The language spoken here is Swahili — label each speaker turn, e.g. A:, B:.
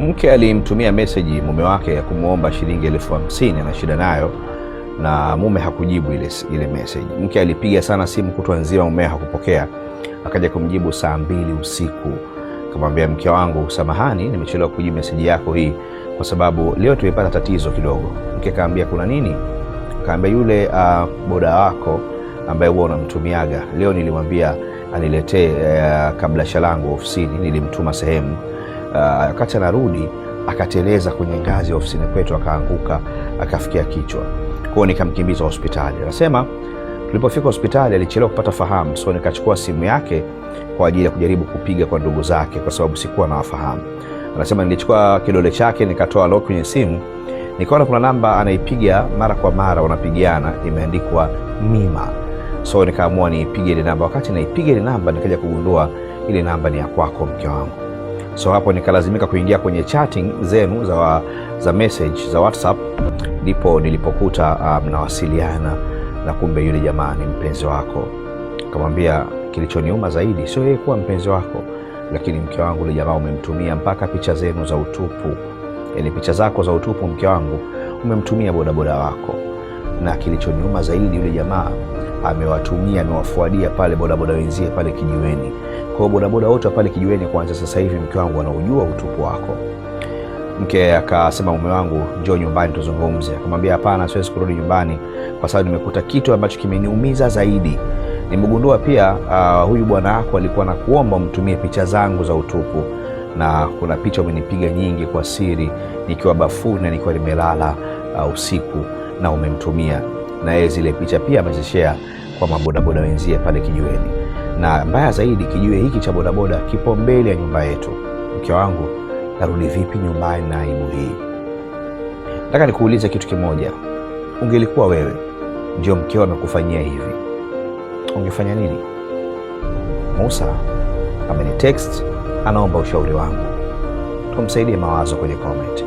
A: Mke alimtumia message mume wake ya kumuomba shilingi 50,000 ana shida nayo, na mume hakujibu ile message. Mke alipiga sana simu kutwa nzima, mume hakupokea. Akaja kumjibu saa 2 usiku. Akamwambia, mke wangu, samahani nimechelewa kujibu message yako hii kwa sababu leo tumepata tatizo kidogo. Mke kaambia, kuna nini? Kaambia, yule boda wako ambaye huwa unamtumiaga, leo nilimwambia aniletee kablasha langu ofisini, nilimtuma sehemu. Wakati anarudi akateleza kwenye ngazi ya ofisini kwetu, akaanguka akafikia kichwa. Kwa hiyo nikamkimbiza hospitali. Anasema tulipofika hospitali alichelewa kupata fahamu, so nikachukua simu yake kwa ajili ya kujaribu kupiga kwa ndugu zake kwa sababu sikuwa nawafahamu. Anasema nilichukua kidole chake nikatoa lock kwenye simu, nikaona kuna namba anaipiga mara kwa mara, wanapigiana, imeandikwa Mima. So nikaamua niipige ile namba. Wakati naipiga ile namba nikaja kugundua ile namba ni ya kwako, mke wangu. So hapo nikalazimika kuingia kwenye chatting zenu za message za WhatsApp, ndipo nilipokuta mnawasiliana na kumbe yule jamaa ni mpenzi wako. Akamwambia, kilichoniuma zaidi sio yeye kuwa mpenzi wako, lakini mke wangu, yule jamaa umemtumia mpaka picha zenu za utupu. Yaani picha zako za utupu, mke wangu, umemtumia bodaboda wako. Na kilichoniuma zaidi, yule jamaa amewafuadia pale bodaboda wenzie pale kijiweni. Kwa hiyo bodaboda wote pale kijiweni kwanza sasa hivi, mke wangu, anaujua utupu wako. Mke akasema, mume wangu, njoo nyumbani tuzungumze. Akamwambia, hapana, siwezi kurudi nyumbani kwa sababu nimekuta kitu ambacho kimeniumiza zaidi. Nimegundua pia huyu bwana wako alikuwa anakuomba umtumie picha zangu za utupu, na kuna picha umenipiga nyingi kwa siri nikiwa bafuni, nikiwa nimelala usiku, na umemtumia. Na yeye zile picha pia amezishare kwa mabodaboda wenzie pale kijiweni. Na mbaya zaidi, kijiwe hiki cha bodaboda kipo mbele ya nyumba yetu. Mke wangu, narudi vipi nyumbani na aibu hii? Nataka nikuulize kitu kimoja. Ungelikuwa wewe ndio mkeo amekufanyia hivi, ungefanya nini? Musa amenitext, anaomba ushauri wangu. Tumsaidie mawazo kwenye comment.